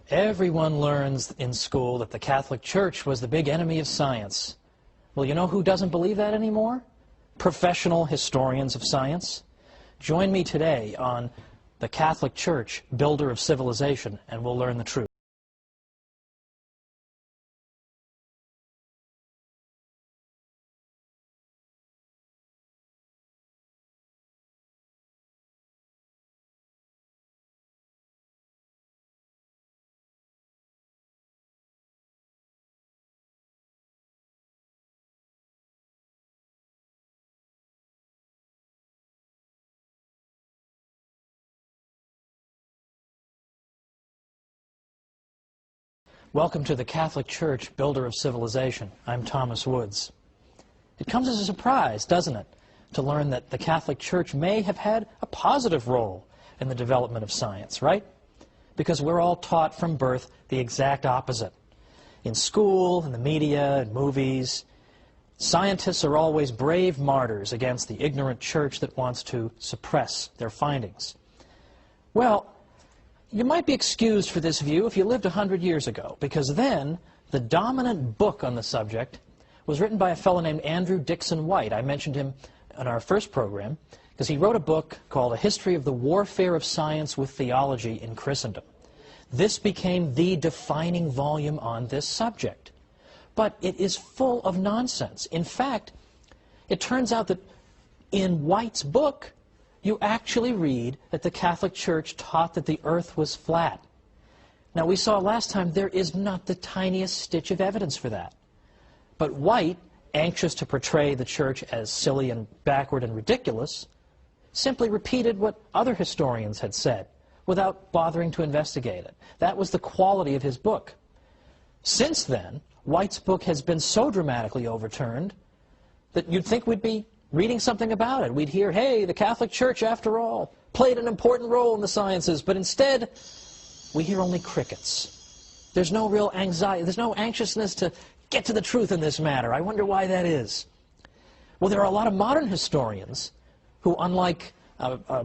Everyone learns in school that the Catholic Church was the big enemy of science. Well, you know who doesn't believe that anymore? Professional historians of science. Join me today on the Catholic Church, Builder of Civilization, and we'll learn the truth. Welcome to the Catholic Church, Builder of Civilization. I'm Thomas Woods. It comes as a surprise, doesn't it, to learn that the Catholic Church may have had a positive role in the development of science, right? Because we're all taught from birth the exact opposite. In school, in the media, in movies, scientists are always brave martyrs against the ignorant church that wants to suppress their findings. Well, you might be excused for this view if you lived 100 years ago, because then the dominant book on the subject was written by a fellow named Andrew Dixon White. I mentioned him in our first program because he wrote a book called A History of the Warfare of Science with Theology in Christendom. This became the defining volume on this subject. But it is full of nonsense. In fact, it turns out that in White's book, you actually read that the Catholic Church taught that the earth was flat. Now, we saw last time there is not the tiniest stitch of evidence for that. But White, anxious to portray the church as silly and backward and ridiculous, simply repeated what other historians had said without bothering to investigate it. That was the quality of his book. Since then, White's book has been so dramatically overturned that you'd think we'd be reading something about it. We'd hear, hey, the Catholic Church, after all, played an important role in the sciences, but instead, we hear only crickets. There's no real anxiety, there's no anxiousness to get to the truth in this matter. I wonder why that is. Well, there are a lot of modern historians who, unlike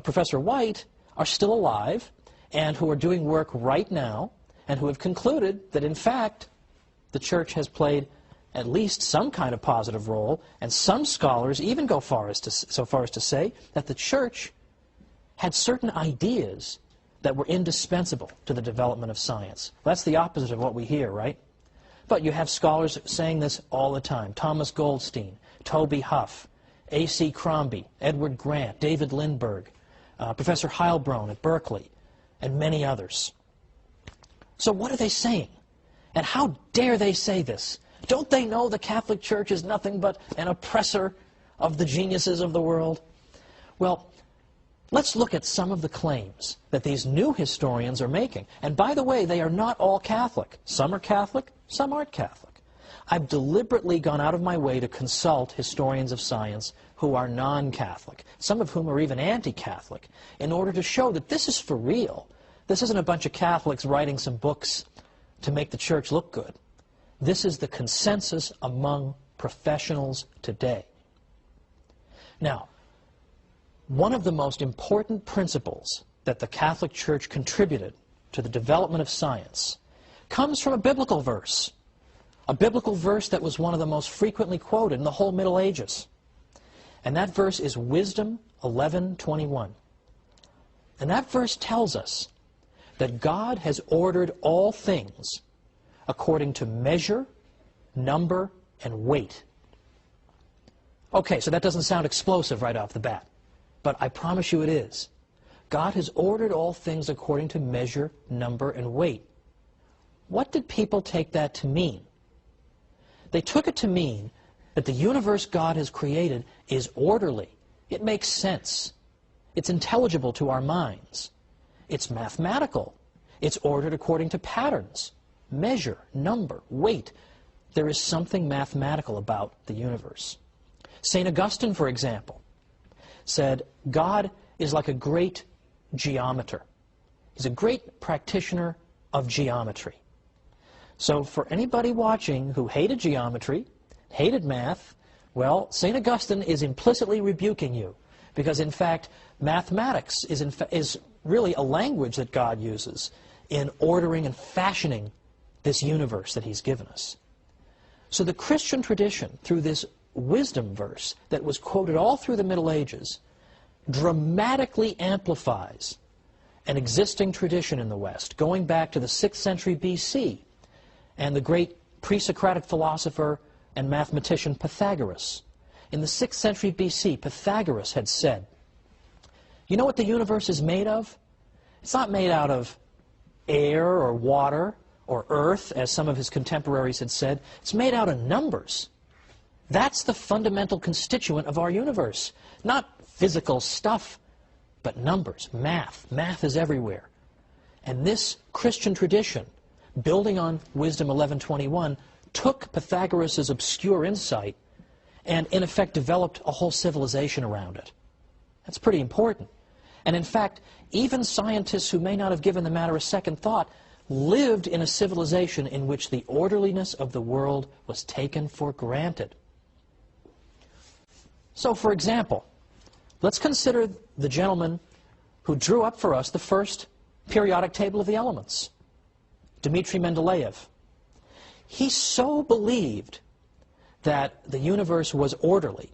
Professor White, are still alive and who are doing work right now and who have concluded that, in fact, the Church has played at least some kind of positive role, and some scholars even go so far as to say that the Church had certain ideas that were indispensable to the development of science. That's the opposite of what we hear, right? But you have scholars saying this all the time. Thomas Goldstein, Toby Huff, A.C. Crombie, Edward Grant, David Lindbergh, Professor Heilbronn at Berkeley, and many others. So what are they saying? And how dare they say this? Don't they know the Catholic Church is nothing but an oppressor of the geniuses of the world? Well, let's look at some of the claims that these new historians are making. And by the way, they are not all Catholic. Some are Catholic, some aren't Catholic. I've deliberately gone out of my way to consult historians of science who are non-Catholic, some of whom are even anti-Catholic, in order to show that this is for real. This isn't a bunch of Catholics writing some books to make the Church look good. This is the consensus among professionals today. Now, one of the most important principles that the Catholic Church contributed to the development of science comes from a biblical verse that was one of the most frequently quoted in the whole Middle Ages. And that verse is Wisdom 11:21. And that verse tells us that God has ordered all things according to measure, number, and weight. Okay, so that doesn't sound explosive right off the bat, but I promise you it is. God has ordered all things according to measure, number, and weight. What did people take that to mean? They took it to mean that the universe God has created is orderly. It makes sense. It's intelligible to our minds. It's mathematical. It's ordered according to patterns. Measure, number, weight. There is something mathematical about the universe. St. Augustine, for example, said God is like a great geometer. He's a great practitioner of geometry. So for anybody watching who hated geometry, hated math, well, St. Augustine is implicitly rebuking you, because in fact mathematics is really a language that God uses. in ordering and fashioning this universe that he's given us. So the Christian tradition, through this wisdom verse that was quoted all through the Middle Ages, dramatically amplifies an existing tradition in the West, going back to the 6th century BC, and the great pre-Socratic philosopher and mathematician Pythagoras. In the 6th century BC, Pythagoras had said, you know what the universe is made of? It's not made out of air or water or earth, as some of his contemporaries had said. It's made out of numbers. That's the fundamental constituent of our universe. Not physical stuff, but numbers, math. Math is everywhere. And this Christian tradition, building on Wisdom 11:21, took Pythagoras' obscure insight and, in effect, developed a whole civilization around it. That's pretty important. And in fact, even scientists who may not have given the matter a second thought lived in a civilization in which the orderliness of the world was taken for granted. So, for example, let's consider the gentleman who drew up for us the first periodic table of the elements, Dmitri Mendeleev. He so believed that the universe was orderly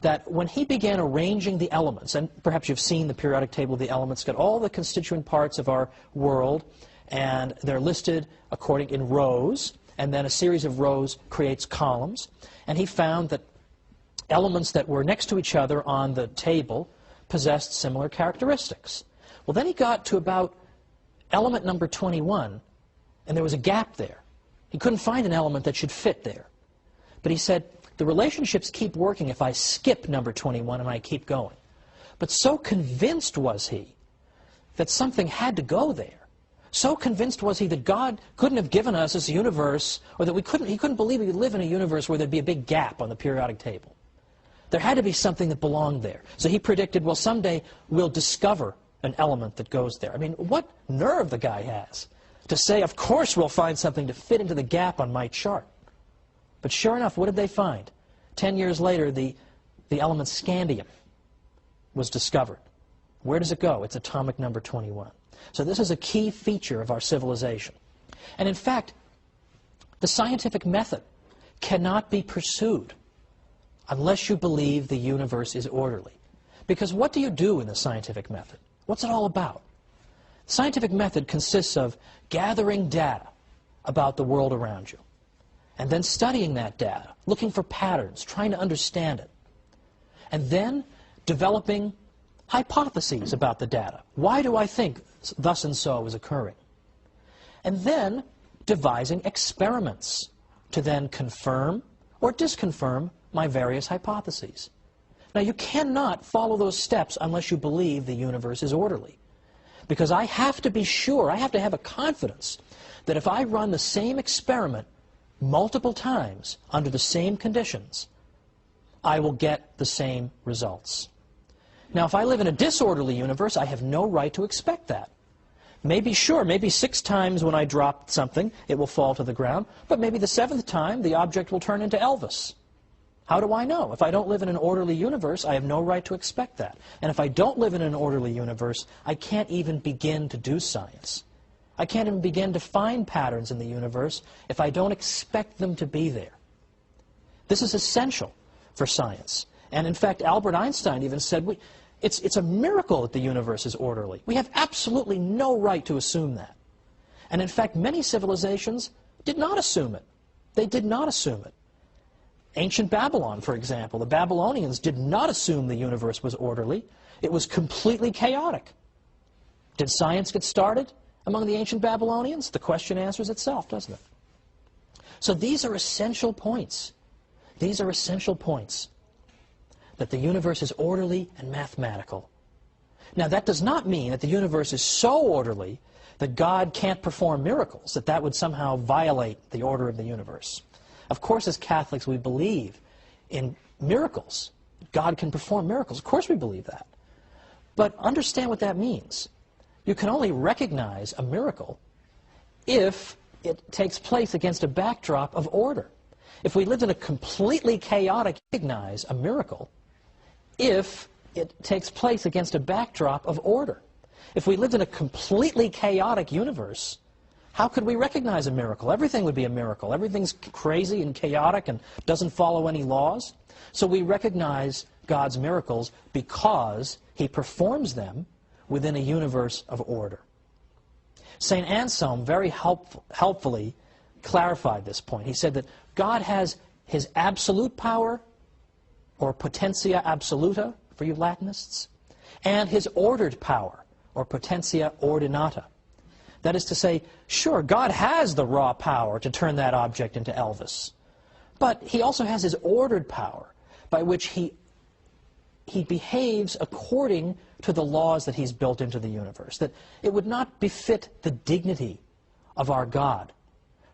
that when he began arranging the elements, and perhaps you've seen the periodic table of the elements, got all the constituent parts of our world, and they're listed according in rows, and then a series of rows creates columns, and he found that elements that were next to each other on the table possessed similar characteristics. Well, then he got to about element number 21, and there was a gap there. He couldn't find an element that should fit there. But he said, the relationships keep working if I skip number 21 and I keep going. But so convinced was he that something had to go there. So convinced was he that God couldn't have given us this universe, or that he couldn't believe we could live in a universe where there'd be a big gap on the periodic table. There had to be something that belonged there. So he predicted, well, someday we'll discover an element that goes there. I mean, what nerve the guy has to say, of course we'll find something to fit into the gap on my chart. But sure enough, what did they find? 10 years later, the element scandium was discovered. Where does it go? It's atomic number 21. So this is a key feature of our civilization. And in fact, the scientific method cannot be pursued unless you believe the universe is orderly. Because what do you do in the scientific method? What's it all about? The scientific method consists of gathering data about the world around you, and then studying that data, looking for patterns, trying to understand it, and then developing hypotheses about the data. Why do I think thus and so is occurring? And then devising experiments to then confirm or disconfirm my various hypotheses. Now, you cannot follow those steps unless you believe the universe is orderly. Because I have to be sure, I have to have a confidence that if I run the same experiment multiple times under the same conditions, I will get the same results. Now, if I live in a disorderly universe, I have no right to expect that. Maybe 6 times when I drop something, it will fall to the ground, but maybe the 7th time, the object will turn into Elvis. How do I know? If I don't live in an orderly universe, I have no right to expect that. And if I don't live in an orderly universe, I can't even begin to do science. I can't even begin to find patterns in the universe if I don't expect them to be there. This is essential for science. And in fact, Albert Einstein even said, it's a miracle that the universe is orderly. We have absolutely no right to assume that. And in fact, many civilizations did not assume it. They did not assume it. Ancient Babylon, for example, the Babylonians did not assume the universe was orderly. It was completely chaotic. Did science get started among the ancient Babylonians? The question answers itself, doesn't it? So these are essential points. These are essential points. That the universe is orderly and mathematical. Now, that does not mean that the universe is so orderly that God can't perform miracles, that would somehow violate the order of the universe. Of course, as Catholics, we believe in miracles. God can perform miracles. Of course we believe that. But understand what that means. You can only recognize a miracle if it takes place against a backdrop of order. If we lived in a completely chaotic, recognize a miracle if it takes place against a backdrop of order. If we lived in a completely chaotic universe, how could we recognize a miracle? Everything would be a miracle. Everything's crazy and chaotic and doesn't follow any laws. So we recognize God's miracles because He performs them within a universe of order. St. Anselm very helpfully clarified this point. He said that God has His absolute power, or potentia absoluta for you Latinists, and His ordered power, or potentia ordinata. That is to say, sure, God has the raw power to turn that object into Elvis, but He also has His ordered power by which He behaves according to the laws that He's built into the universe, that it would not befit the dignity of our God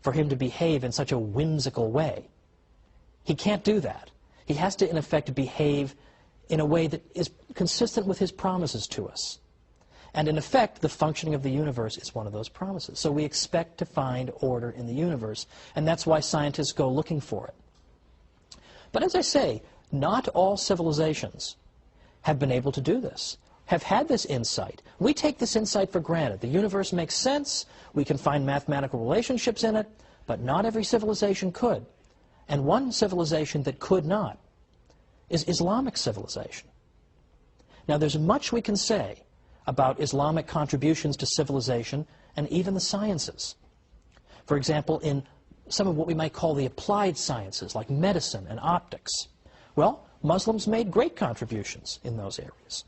for Him to behave in such a whimsical way. He can't do that. He has to, in effect, behave in a way that is consistent with His promises to us. And in effect, the functioning of the universe is one of those promises. So we expect to find order in the universe, and that's why scientists go looking for it. But as I say, not all civilizations have been able to do this, have had this insight. We take this insight for granted. The universe makes sense, we can find mathematical relationships in it, but not every civilization could. And one civilization that could not is Islamic civilization. Now, there's much we can say about Islamic contributions to civilization and even the sciences. For example, in some of what we might call the applied sciences, like medicine and optics. Well, Muslims made great contributions in those areas.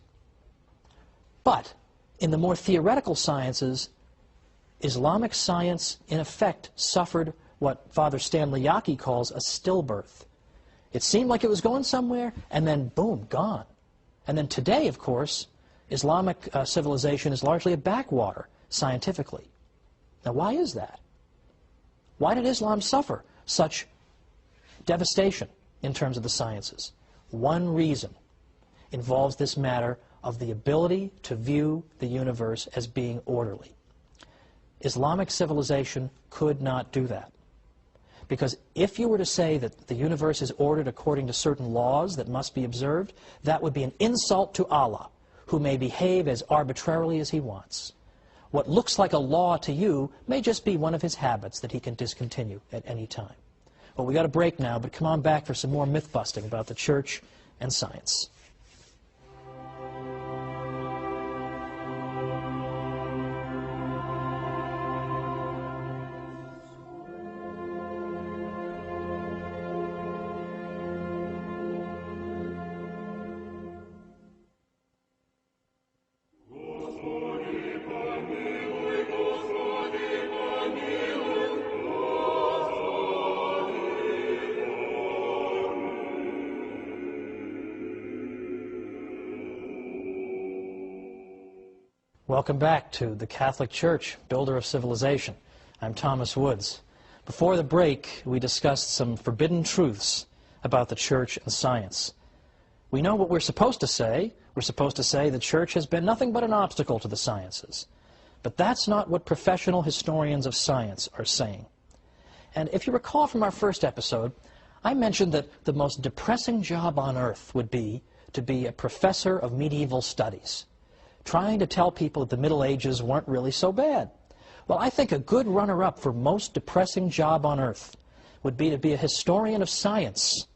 But in the more theoretical sciences, Islamic science, in effect, suffered what Father Stanley Yaki calls a stillbirth. It seemed like it was going somewhere, and then, boom, gone. And then today, of course, Islamic civilization is largely a backwater, scientifically. Now, why is that? Why did Islam suffer such devastation in terms of the sciences? One reason involves this matter of the ability to view the universe as being orderly. Islamic civilization could not do that. Because if you were to say that the universe is ordered according to certain laws that must be observed, that would be an insult to Allah, who may behave as arbitrarily as He wants. What looks like a law to you may just be one of His habits that He can discontinue at any time. Well, we got a break now, but come on back for some more myth-busting about the church and science. Welcome back to the Catholic Church, Builder of Civilization. I'm Thomas Woods. Before the break, we discussed some forbidden truths about the church and science. We know what we're supposed to say. We're supposed to say the church has been nothing but an obstacle to the sciences. But that's not what professional historians of science are saying. And if you recall from our first episode, I mentioned that the most depressing job on earth would be to be a professor of medieval studies, trying to tell people that the Middle Ages weren't really so bad. Well, I think a good runner-up for most depressing job on earth would be to be a historian of science,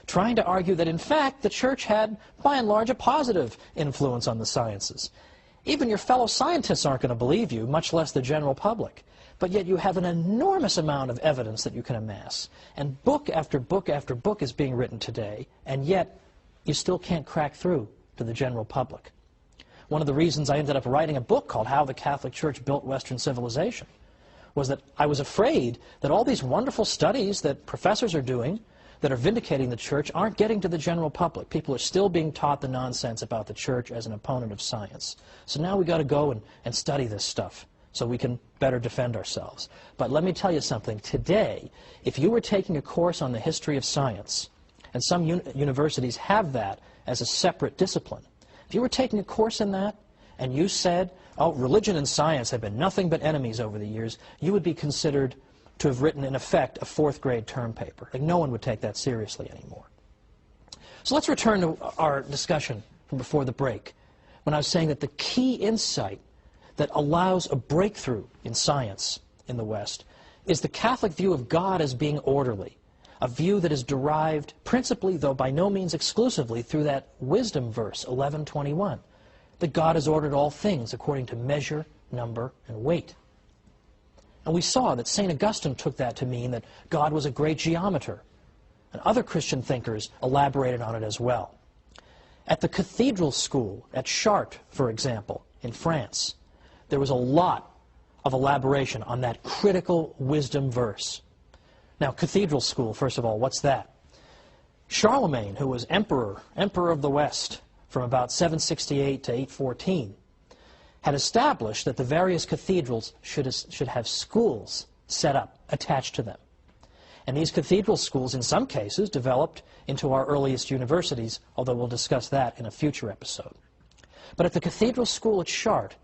trying to argue that, in fact, the church had, by and large, a positive influence on the sciences. Even your fellow scientists aren't going to believe you, much less the general public. But yet you have an enormous amount of evidence that you can amass. And book after book after book is being written today, and yet you still can't crack through to the general public. One of the reasons I ended up writing a book called How the Catholic Church Built Western Civilization was that I was afraid that all these wonderful studies that professors are doing that are vindicating the church aren't getting to the general public. People are still being taught the nonsense about the church as an opponent of science. So now we've got to go and study this stuff so we can better defend ourselves. But let me tell you something. Today, if you were taking a course on the history of science, and some universities have that as a separate discipline, if you were taking a course in that, and you said, oh, religion and science have been nothing but enemies over the years, you would be considered to have written, in effect, a fourth-grade term paper. Like, no one would take that seriously anymore. So let's return to our discussion from before the break, when I was saying that the key insight that allows a breakthrough in science in the West is the Catholic view of God as being orderly, a view that is derived principally, though by no means exclusively, through that wisdom verse, 11:21, that God has ordered all things according to measure, number, and weight. And we saw that St. Augustine took that to mean that God was a great geometer, and other Christian thinkers elaborated on it as well. At the cathedral school at Chartres, for example, in France, there was a lot of elaboration on that critical wisdom verse. Now, cathedral school, first of all, what's that? Charlemagne, who was emperor of the West from about 768 to 814, had established that the various cathedrals should have schools set up, attached to them. And these cathedral schools, in some cases, developed into our earliest universities, although we'll discuss that in a future episode. But at the cathedral school at Chartres,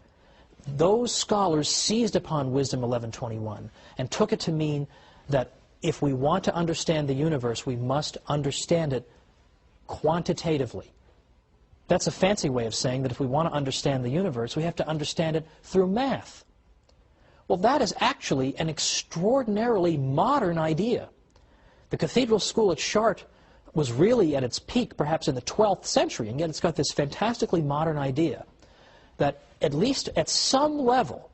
those scholars seized upon Wisdom 11:21 and took it to mean that if we want to understand the universe, we must understand it quantitatively. That's a fancy way of saying that if we want to understand the universe, we have to understand it through math. Well, that is actually an extraordinarily modern idea. The cathedral school at Chartres was really at its peak perhaps in the 12th century, and yet it's got this fantastically modern idea that at least at some level,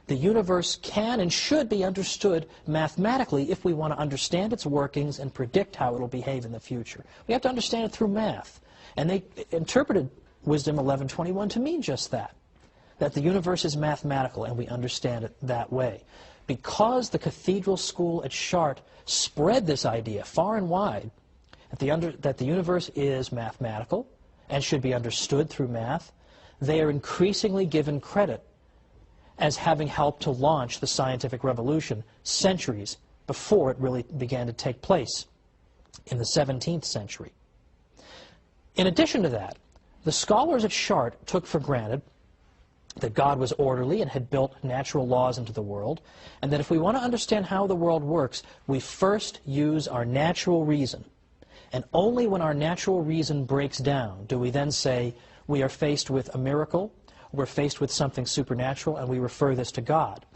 the universe can and should be understood mathematically if we want to understand its workings and predict how it will behave in the future. We have to understand it through math. And they interpreted Wisdom 11:21 to mean just that the universe is mathematical and we understand it that way. Because the cathedral school at Chartres spread this idea far and wide that the universe is mathematical and should be understood through math, they are increasingly given credit as having helped to launch the scientific revolution centuries before it really began to take place in the 17th century. In addition to that, the scholars at Chartres took for granted that God was orderly and had built natural laws into the world, and that if we want to understand how the world works, we first use our natural reason. And only when our natural reason breaks down do we then say we are faced with a miracle, we're faced with something supernatural, and we refer this to God.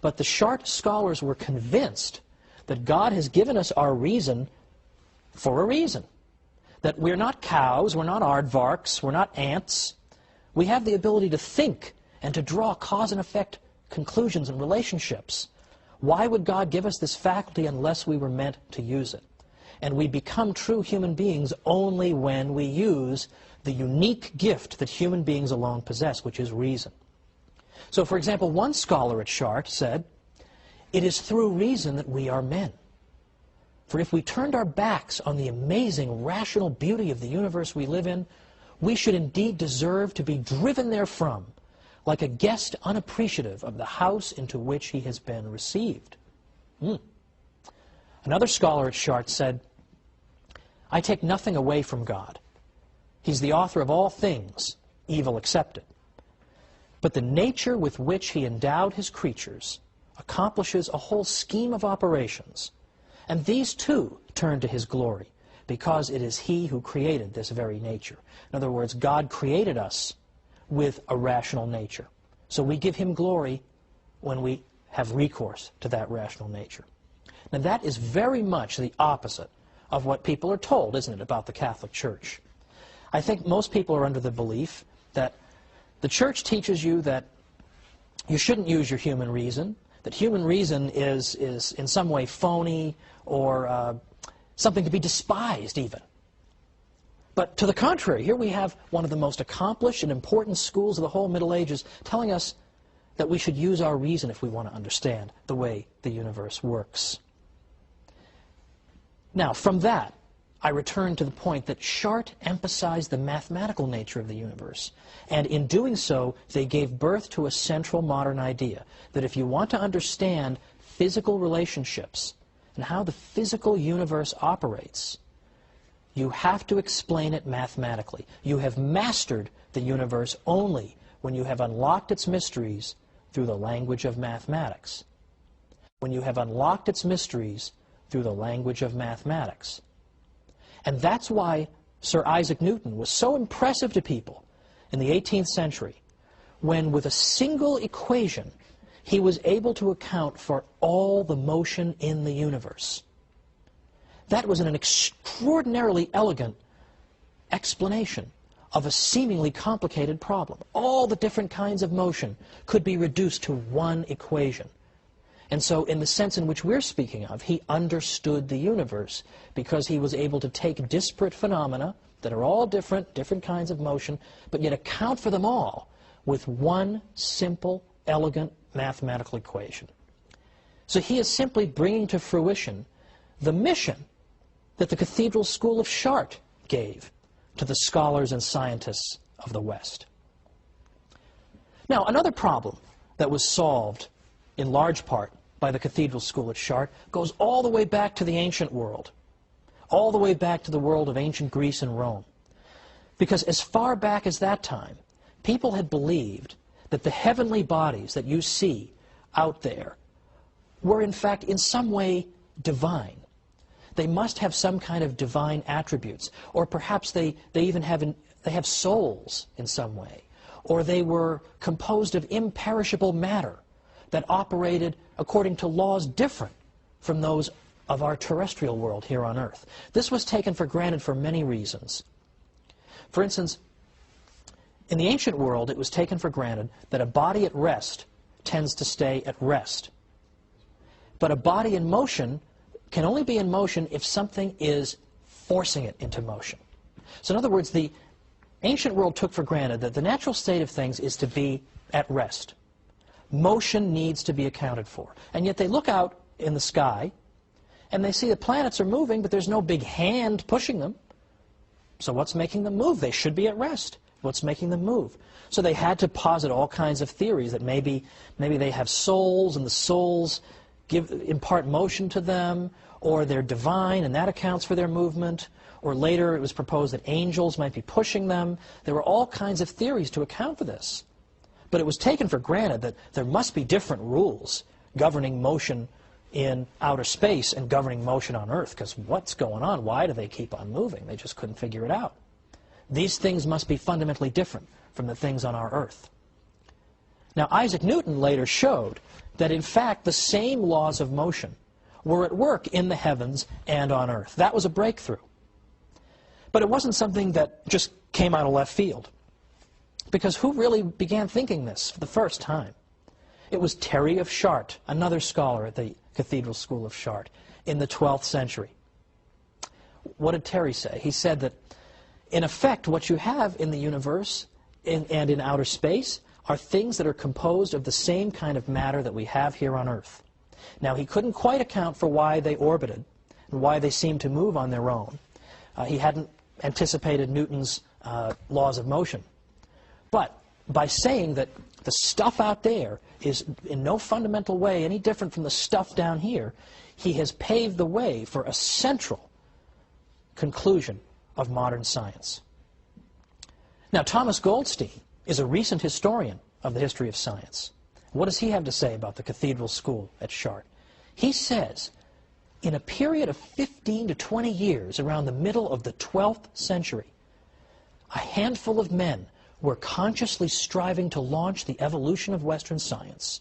But the Chartres scholars were convinced that God has given us our reason for a reason. That we're not cows, we're not aardvarks, we're not ants. We have the ability to think and to draw cause and effect conclusions and relationships. Why would God give us this faculty unless we were meant to use it? And we become true human beings only when we use the unique gift that human beings alone possess, which is reason. So, for example, one scholar at Chartres said, "It is through reason that we are men. For if we turned our backs on the amazing rational beauty of the universe we live in, we should indeed deserve to be driven therefrom, like a guest unappreciative of the house into which he has been received." Another scholar at Chartres said, "I take nothing away from God. He's the author of all things, evil excepted. But the nature with which he endowed his creatures accomplishes a whole scheme of operations, and these too turn to his glory, because it is he who created this very nature." In other words, God created us with a rational nature. So we give him glory when we have recourse to that rational nature. Now that is very much the opposite of what people are told, isn't it, about the Catholic Church? I think most people are under the belief that the Church teaches you that you shouldn't use your human reason, that human reason is in some way phony or something to be despised even. But to the contrary, here we have one of the most accomplished and important schools of the whole Middle Ages telling us that we should use our reason if we want to understand the way the universe works. Now, from that, I return to the point that Chartres emphasized the mathematical nature of the universe. And in doing so, they gave birth to a central modern idea, that if you want to understand physical relationships and how the physical universe operates, you have to explain it mathematically. You have mastered the universe only when you have unlocked its mysteries through the language of mathematics. When you have unlocked its mysteries through the language of mathematics. And that's why Sir Isaac Newton was so impressive to people in the 18th century, when with a single equation he was able to account for all the motion in the universe. That was an extraordinarily elegant explanation of a seemingly complicated problem. All the different kinds of motion could be reduced to one equation. And so in the sense in which we're speaking of, he understood the universe because he was able to take disparate phenomena that are all different kinds of motion, but yet account for them all with one simple, elegant mathematical equation. So he is simply bringing to fruition the mission that the Cathedral School of Chartres gave to the scholars and scientists of the West. Now, another problem that was solved in large part by the Cathedral School at Chartres goes all the way back to the ancient world, all the way back to the world of ancient Greece and Rome. Because as far back as that time, people had believed that the heavenly bodies that you see out there were in fact in some way divine. They must have some kind of divine attributes, or perhaps they have souls in some way, or they were composed of imperishable matter that operated according to laws different from those of our terrestrial world here on Earth. This was taken for granted for many reasons. For instance, in the ancient world, it was taken for granted that a body at rest tends to stay at rest. But a body in motion can only be in motion if something is forcing it into motion. So in other words, the ancient world took for granted that the natural state of things is to be at rest. Motion needs to be accounted for. And yet they look out in the sky and they see the planets are moving, but there's no big hand pushing them. So what's making them move? They should be at rest. What's making them move? So they had to posit all kinds of theories that maybe they have souls and the souls impart motion to them, or they're divine and that accounts for their movement, or later it was proposed that angels might be pushing them. There were all kinds of theories to account for this. But it was taken for granted that there must be different rules governing motion in outer space and governing motion on Earth, because what's going on? Why do they keep on moving? They just couldn't figure it out. These things must be fundamentally different from the things on our Earth. Now, Isaac Newton later showed that, in fact, the same laws of motion were at work in the heavens and on Earth. That was a breakthrough. But it wasn't something that just came out of left field. Because who really began thinking this for the first time? It was Terry of Chartres, another scholar at the Cathedral School of Chartres, in the 12th century. What did Terry say? He said that, in effect, what you have in the universe and in outer space are things that are composed of the same kind of matter that we have here on Earth. Now, he couldn't quite account for why they orbited and why they seemed to move on their own. He hadn't anticipated Newton's laws of motion. But by saying that the stuff out there is in no fundamental way any different from the stuff down here, he has paved the way for a central conclusion of modern science. Now, Thomas Goldstein is a recent historian of the history of science. What does he have to say about the Cathedral School at Chartres? He says, in a period of 15 to 20 years, around the middle of the 12th century, a handful of men were consciously striving to launch the evolution of Western science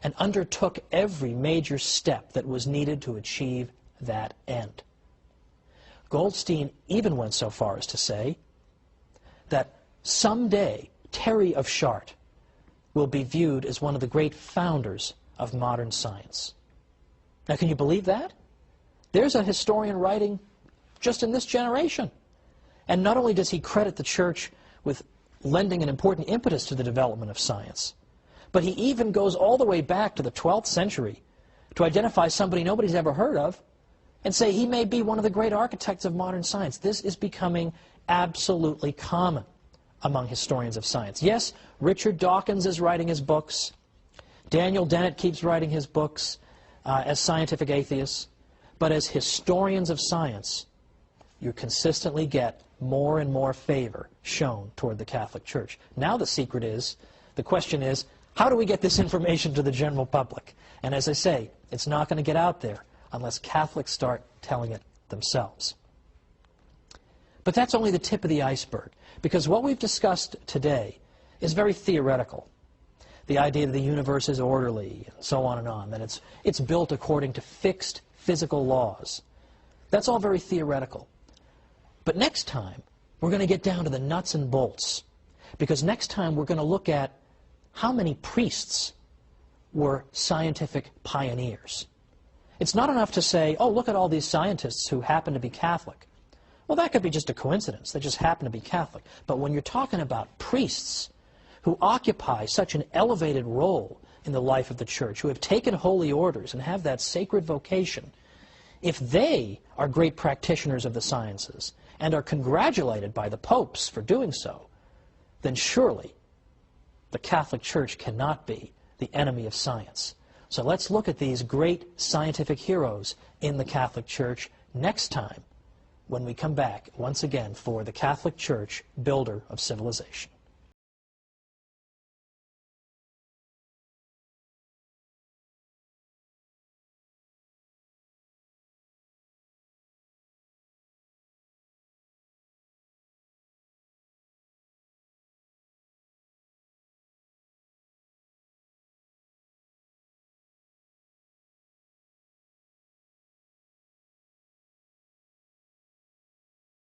and undertook every major step that was needed to achieve that end. Goldstein even went so far as to say that someday Terry of Chartres will be viewed as one of the great founders of modern science. Now, can you believe that? There's a historian writing just in this generation. And not only does he credit the church with lending an important impetus to the development of science, but he even goes all the way back to the 12th century to identify somebody nobody's ever heard of and say he may be one of the great architects of modern science. This is becoming absolutely common among historians of science. Yes, Richard Dawkins is writing his books. Daniel Dennett keeps writing his books as scientific atheists. But as historians of science, you consistently get more and more favor shown toward the Catholic Church. Now the question is, how do we get this information to the general public? And as I say, it's not going to get out there unless Catholics start telling it themselves. But that's only the tip of the iceberg, because what we've discussed today is very theoretical. The idea that the universe is orderly, and so on and on, that it's built according to fixed physical laws. That's all very theoretical. But next time, we're going to get down to the nuts and bolts, because next time we're going to look at how many priests were scientific pioneers. It's not enough to say, oh, look at all these scientists who happen to be Catholic. Well, that could be just a coincidence. They just happen to be Catholic. But when you're talking about priests who occupy such an elevated role in the life of the church, who have taken holy orders and have that sacred vocation, if they are great practitioners of the sciences and are congratulated by the popes for doing so, then surely the Catholic Church cannot be the enemy of science. So let's look at these great scientific heroes in the Catholic Church next time when we come back once again for the Catholic Church, builder of civilization.